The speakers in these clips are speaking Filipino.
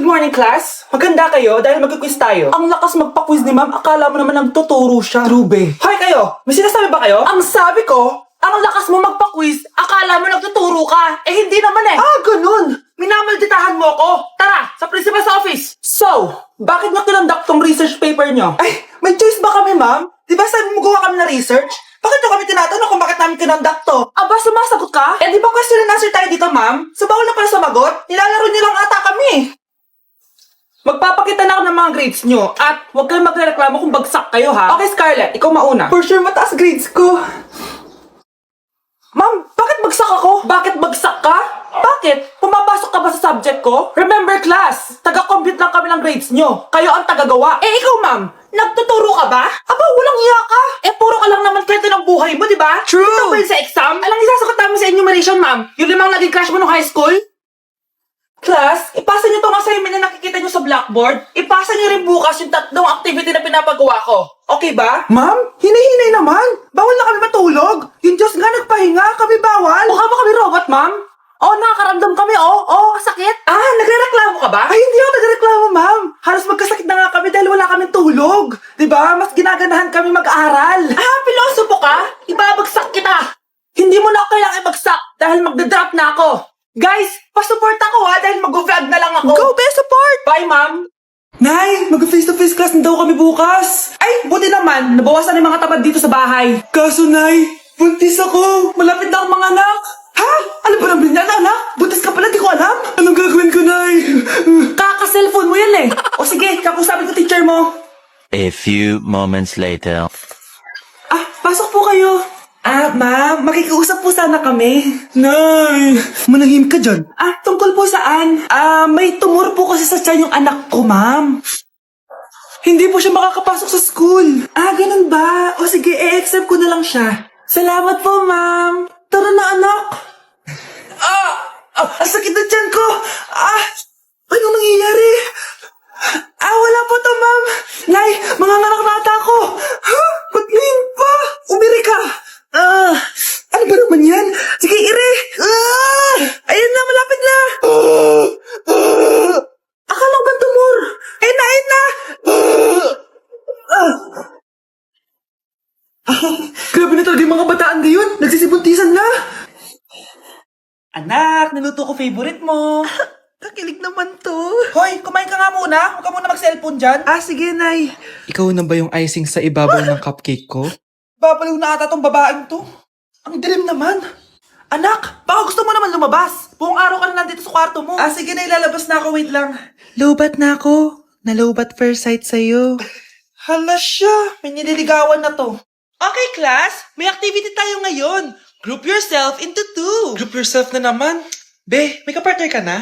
morning, class. Maganda kayo dahil mag-quiz tayo. Ang lakas magpa-quiz ni ma'am, akala mo naman nagtuturo siya. Trube. Hoy kayo, may sinasabi ba kayo? Ang sabi ko, ang lakas mo magpa-quiz, akala mo nagtuturo ka. Eh hindi naman eh. Ah, ganun. Minamalditahan mo ako. Tara, sa principal's office. So, bakit nyo kinonduct tong research paper nyo? Ay, may choice ba kami, ma'am? Di ba sabi mo gawa kami na research? Bakit nyo kami tinatanong kung bakit namin kinonduct to? Aba, sumasagot ka? Eh di ba question and answer tayo dito, ma'am? So bawal na pala sumagot? Nilalaro nyo lang ata kami. Magpapakita na ako ng mga grades nyo at huwag kayong magreklamo kung bagsak kayo, ha? Okay, Scarlett, ikaw mauna. For sure, mataas grades ko. Ma'am, bakit bagsak ako? Bakit bagsak ka? Bakit? Pumapasok ka ba sa subject ko? Remember, class, taga-compute lang kami ng grades nyo. Kayo ang taga-gawa. Eh, ikaw, ma'am, nagtuturo ka ba? Aba, walang iya ka. Eh, puro ka lang naman kwento ng buhay mo, di ba? True. Ito ba yun sa exam? Alang isasagot namin sa enumeration, ma'am. Yung 5 naging crush mo nung high school? Class, ipasa nyo tong assignment na nakikita nyo sa blackboard. Ipasa nyo rin bukas yung 3 activity na pinapagawa ko. Okay ba? Ma'am, hinihinay naman. Bawal na kami matulog. Yung Diyos nga nagpahinga, kami bawal. Mukha ba kami robot, ma'am? Oo, nakakaramdam kami, sakit. Ah, nagrereklamo ka ba? Ay, hindi ako nagrereklamo, ma'am. Halos magkasakit na nga kami dahil wala kaming tulog. Diba? Mas ginaganahan kami mag-aral. Ah, pilosopo ka? Ibabagsak kita. Hindi mo na ako kailangan ibagsak dahil magdadrop na ako. Guys, pasupport ako ha dahil mag-vlog na lang ako. Go, best support! Bye, ma'am. Nay, mag-face-to-face class na daw kami bukas. Ay, buti naman. Nabawasan yung mga tamad dito sa bahay. Kaso, Nay, buntis ako. Malapit na akong mga anak. Ha? Ano ba naman yan, anak? Buntis ka pala, di ko alam. Anong gagawin ko, Nay? Kaka-cellphone mo yan eh. O sige, kakusapin ko teacher mo. A few moments later. Ah, pasok po kayo. Ah, ma'am, makikiusap po sana kami. Nay, manahim ka dyan. Ah, tungkol po saan? Ah, may tumor po kasi sa tiyan yung anak ko, ma'am. Hindi po siya makakapasok sa school. Ah, ganun ba? O sige, i-accept ko na lang siya. Salamat po, ma'am. Tara na, anak. Ang sakit na tiyan ko. Anong nangyayari? Wala po to, ma'am. Nay, mga nganak na ata ako. Ba't ngayon pa? Umiri ka. Ano ba naman yan? Sige, ire! Ayun na, malapit na! Akala ba tumor? Ayun na! Grabe na talaga yung mga bataan ngayon. Nagsisibuntisan na. Anak, niluto ko favorite mo. Kakilig naman to. Hoy, kumain ka nga muna. Huwag ka muna mag-cellphone dyan. Sige, Nay. Ikaw na ba yung icing sa ibabaw ng cupcake ko? Babaliw na ata tong babaeng to. Ang dilim naman. Anak, baka gusto mo naman lumabas. Buong araw ka na nandito sa kwarto mo. Sige na, ilalabas na ako. Wait lang. Lobat na ako. Nalobat first sight sa'yo. Hala siya. May nililigawan na to. Okay, class. May activity tayo ngayon. Group yourself into 2. Group yourself na naman. Be, may kapartner ka na?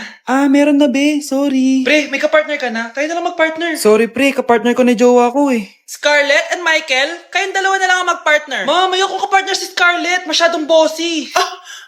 Meron na be. Sorry. Pre, may kapartner ka na? Tayo na lang magpartner. Sorry pre, kapartner ko ni jowa ko eh. Scarlett and Michael, kayong dalawa na lang ang magpartner. Ma'am, ayoko kapartner si Scarlett. Masyadong bossy.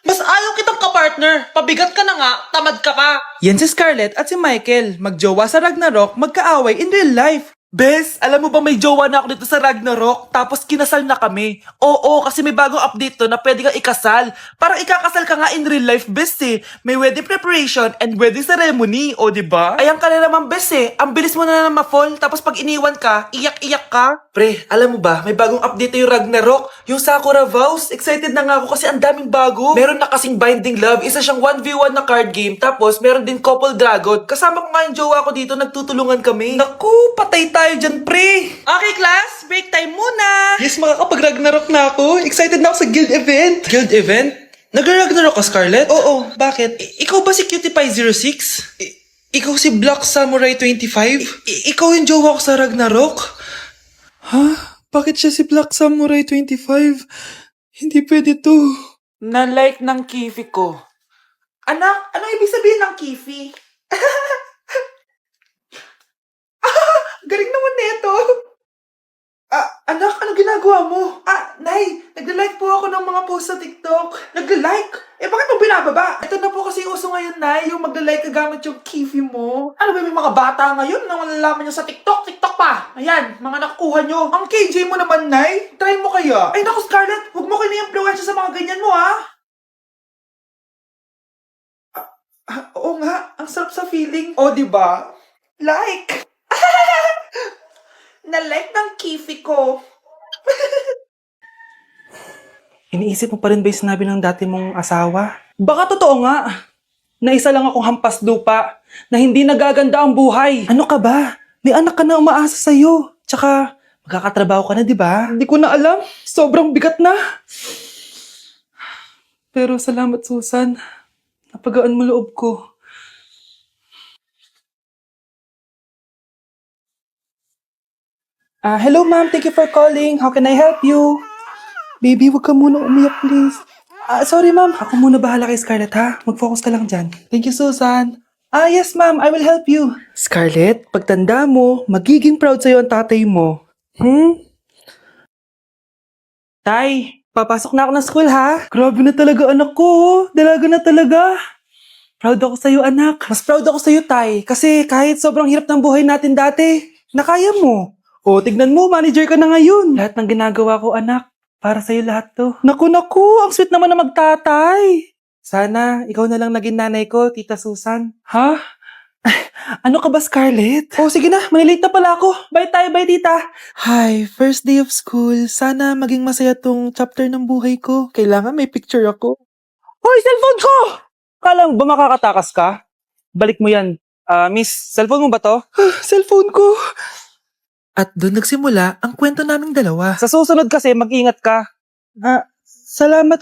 Mas ayaw kitang kapartner. Pabigat ka na nga, tamad ka pa. Yan si Scarlett at si Michael. Magjowa sa Ragnarok, magkaaway in real life. Bes, alam mo ba may jowa na ako dito sa Ragnarok? Tapos kinasal na kami. Oo, kasi may bagong update to na pwede kang ikasal. Parang ikakasal ka nga in real life, bes eh. May wedding preparation and wedding ceremony, o diba? Ayan ka na naman, bes eh. Ang bilis mo na naman ma-fall, tapos pag iniwan ka, iyak-iyak ka. Pre, alam mo ba, may bagong update yung Ragnarok. Yung Sakura Vows. Excited na nga ako kasi ang daming bago. Meron na kasing Binding Love, isa siyang 1v1 na card game. Tapos meron din Couple Dragon. Kasama ko nga yung jowa ko dito, nagtutulungan kami. Naku, patay tayo dyan, pre. Okay, class. Break time muna. Yes, makakapag-Ragnarok na ako. Excited na ako sa guild event. Guild event? Nag-Ragnarok ka, Scarlett? Oo, bakit? Ikaw ba si Cutie Pie 06? Ikaw si Black Samurai 25? Ikaw yung jowa ko sa Ragnarok? Ha? Bakit siya si Black Samurai 25? Hindi pwede to. Na-like ng kifi ko. Anak, anong ibig sabihin ng kifi? Galing naman neto. Anak, ano ginagawa mo? Nay, nagla-like po ako ng mga post sa TikTok. Nagla-like? Bakit mo binababa? Ito na po kasi uso ngayon, Nay, yung magla-like ka gamit yung kifi mo. Ano ba, may mga bata ngayon na malalaman nyo sa TikTok? TikTok pa! Ayan, mga nakukuha nyo. Ang KJ mo naman, Nay. Try mo kaya. Ay, naku, Scarlett, huwag mo kini-influensya sa mga ganyan mo, ha? Oo nga, ang sarap sa feeling. O, diba? Like! Na-like ng kifi ko. Iniisip mo pa rin ba yung sinabi ng dati mong asawa? Baka totoo nga. Na isa lang akong hampas lupa na hindi nagaganda ang buhay. Ano ka ba? May anak ka na umaasa sa'yo. Tsaka, magkakatrabaho ka na, di ba? Hindi ko na alam. Sobrang bigat na. Pero salamat, Susan. Napagaan mo loob ko. Hello ma'am, thank you for calling. How can I help you? Baby, wag ka muna umiyak, please. Sorry ma'am, ako muna bahala kay Scarlett ha. Mag-focus ka lang dyan. Thank you, Susan. Yes ma'am, I will help you. Scarlett, pagtanda mo, magiging proud sa'yo ang tatay mo. Tay, papasok na ako ng school ha. Grabe na talaga anak ko, oh. Dalaga na talaga. Proud ako sa'yo anak. Mas proud ako sa'yo tay, kasi kahit sobrang hirap ng buhay natin dati, nakaya mo. O, tignan mo, manager ka na ngayon. Lahat ng ginagawa ko, anak, para sa'yo lahat to. Naku, ang sweet naman na magtatay. Sana, ikaw na lang naging nanay ko, Tita Susan. Ha? Ano ka ba, Scarlett? Oh, sige na, malilate na pala ako. Bye tayo, bye, Tita. Hi, first day of school. Sana maging masaya tong chapter ng buhay ko. Kailangan may picture ako. Hoy, cellphone ko! Kala mo ba makakatakas ka? Balik mo yan. Miss, cellphone mo ba to? Cellphone ko. At doon nagsimula ang kwento naming dalawa. Sa susunod kasi, mag-ingat ka. Salamat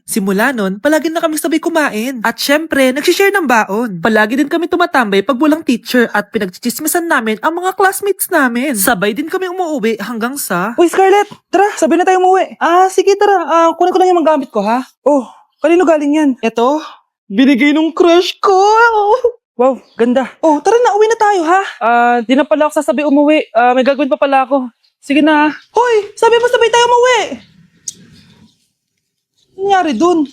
Simula nun, palagi na kami sabay kumain. At syempre, nagsishare ng baon. Palagi din kami tumatambay pag walang teacher at pinagchichismisan namin ang mga classmates namin. Sabay din kami umuwi hanggang sa... Uy, Scarlett! Tara, sabay na tayo umuwi. Sige, tara. Kunin ko lang yung mga gamit ko, ha? Oh, kanino galing yan? Eto, binigay nung crush ko. Wow, ganda. Oh, tara na, uwi na tayo, ha? Di na pala ako sasabi umuwi. May gagawin pa pala ako. Sige na. Hoy, sabi mo sabay tayo umuwi. Ano nangyari dun?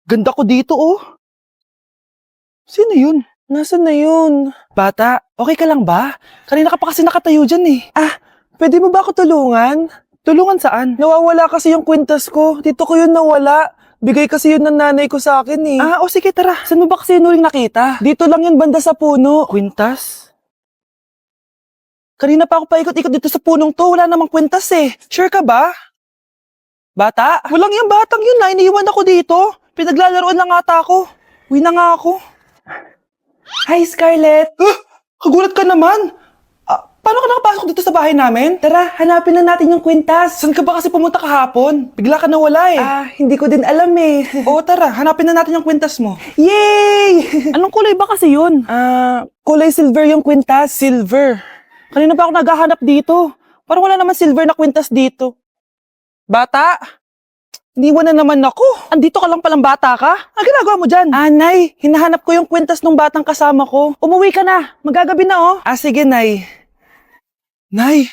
Ganda ko dito, oh. Sino yun? Nasaan na yun? Bata, okay ka lang ba? Kanina ka pa kasi nakatayo dyan, eh. Pwede mo ba ako tulungan? Tulungan saan? Nawawala kasi yung kwintas ko. Dito ko yun nawala. Bigay kasi yun ng nanay ko sa akin eh. Sige tara. Saan mo ba kasi yun uling nakita? Dito lang yun banda sa puno. Kwintas? Kanina pa ako paikot-ikot dito sa punong to. Wala namang kwintas eh. Sure ka ba? Bata? Walang yung batang yun na. Iniiwan ako dito. Pinaglalaroan lang ata ako. Uwi na nga ako. Hi Scarlett! Kagulat ka naman. Paano ka nakapasok dito sa bahay namin? Tara, hanapin na natin yung kwintas. Saan ka ba kasi pumunta kahapon? Bigla ka nawala eh. Hindi ko din alam eh. Oo, tara, hanapin na natin yung kwintas mo. Yay! Anong kulay ba kasi yun? Kulay silver yung kwintas. Silver? Kanina ba ako naghahanap dito? Parang wala naman silver na kwintas dito. Bata? Iniwan na naman ako. Andito ka lang palang bata ka? Ang ginagawa mo dyan? Nay, hinahanap ko yung kwintas ng batang kasama ko. Umuwi ka na. Magagabi na oh. Sige, Nay. Nay,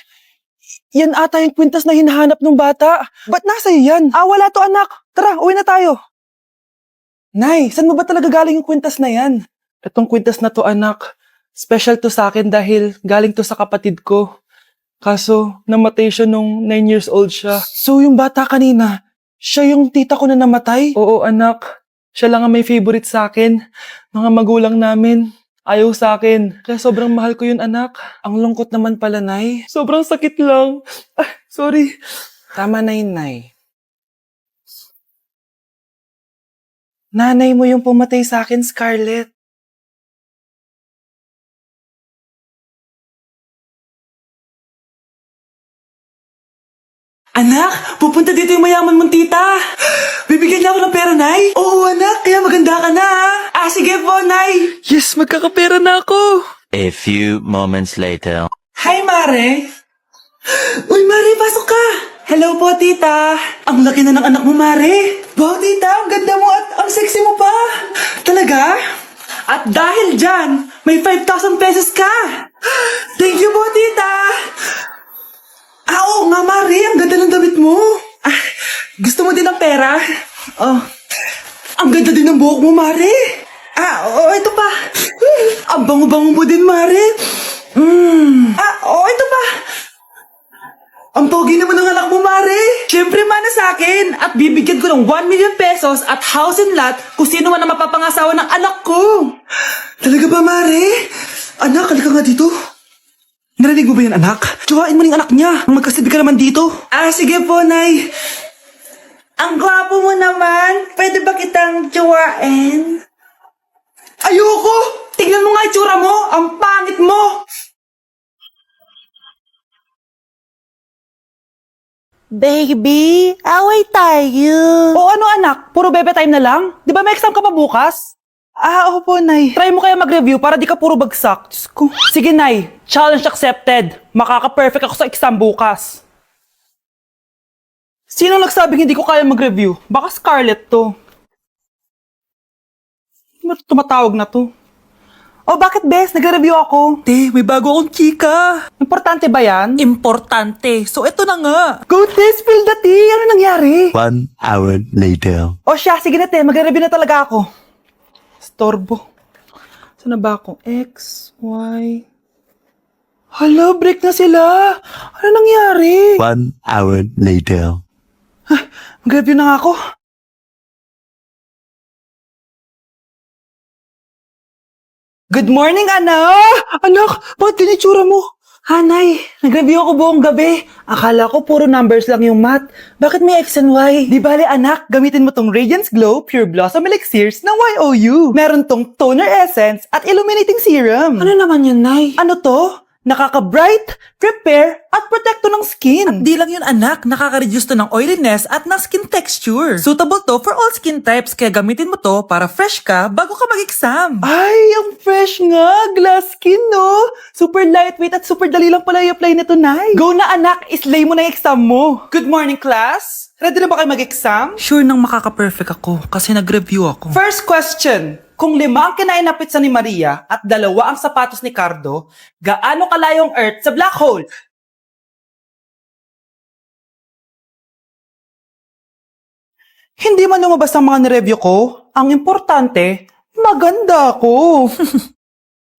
yan ata yung kwintas na hinahanap ng bata. Ba't nasa iyo yan? Wala to anak. Tara, uwi na tayo. Nay, saan mo ba talaga galing yung kwintas na yan? Itong kwintas na to anak, special to sa akin dahil galing to sa kapatid ko. Kaso, namatay siya nung 9 years old siya. So yung bata kanina, siya yung tita ko na namatay? Oo anak, siya lang ang may favorite sa akin. Mga magulang namin. Ayaw sa akin. Kaya sobrang mahal ko yun, anak. Ang lungkot naman pala, Nay. Sobrang sakit lang. Sorry. Tama na yun, Nay. Nanay mo yung pumatay sa akin, Scarlett. Anak, pupunta dito yung mayaman mong tita. Bibigyan niya ako ng pera, Nay. Oo, anak. Kaya maganda ka na, ha? Sige po, Nay. Yes, magkakapera na ako. A few moments later. Hi, Mare. Uy, Mare, pasok ka. Hello po, tita. Ang laki na ng anak mo, Mare. Wow, tita, ang ganda mo at ang sexy mo pa. Talaga? At dahil dyan, may 5,000 pesos ka. Thank you po, tita. Oo nga, Mare. Ang ganda ng damit mo. Gusto mo din ng pera? Ang ganda din ng buhok mo, Mare. Ito pa. Ang bango-bango mo din, Mare. Ito pa. Ang pogi naman ng anak mo, Mare! Siyempre, mana sa akin! At bibigyan ko ng 1 million pesos at house and lot kung sino man ang mapapangasawa ng anak ko! Talaga ba, Mare? Anak, halika nga dito. Narinig mo ba yan, anak? Tsuhain mo ng anak niya. Ang magkasabi ka naman dito. Sige po, Nay. Ang gwapo mo naman. Pwede ba kitang tsuhain? Ayoko! Tignan mo nga itsura mo! Ang pangit mo! Baby, away tayo. O ano anak, puro bebe time na lang? Di ba may exam ka pa bukas? Opo, Nay. Try mo kaya mag-review para di ka puro bagsak. Diyos ko. Sige, Nay. Challenge accepted. Makaka-perfect ako sa exam bukas. Sino nagsabing hindi ko kaya mag-review? Baka Scarlett to. Ba't tumatawag na to? Oh, bakit, Bes? Nagre-review ako. Te, may bago akong chika. Importante ba yan? Importante. So, eto na nga. Go, Te! Spill the tea! Ano nangyari? 1 hour later. O siya, sige na, Te. Magre-review na talaga ako. Storbo. Saan na ba ako? X, Y... Hala, break na sila! Ano nangyari? 1 hour later. Mag-review na nga ako. Good morning, anak! Anak, bakit ganitsura mo? Hanay, nag-review ako buong gabi. Akala ko puro numbers lang yung math. Bakit may X and Y? Di bale, anak, gamitin mo tong Radiance Glow Pure Blossom Elixirs ng YOU. Meron tong toner essence at illuminating serum. Ano naman yun, Nay? Ano to? Nakaka-bright, repair, at protekto ng skin. At di lang yun, anak. Nakaka-reduce to ng oiliness at ng skin texture. Suitable to for all skin types, kaya gamitin mo to para fresh ka bago ka mag-exam. Ay, ang fresh nga! Glass skin, no? Super lightweight at super dali lang pala i-apply nito, Nay. Go na, anak! Islay mo na yung exam mo. Good morning, class! Ready na ba kayo mag-exam? Sure nang makaka-perfect ako kasi nag-review ako. First question. Kung 5 ang kinain na pizza ni Maria at 2 ang sapatos ni Cardo, gaano kalayo ang Earth sa black hole? Hindi man lumabas ang mga nireview ko. Ang importante, maganda ako.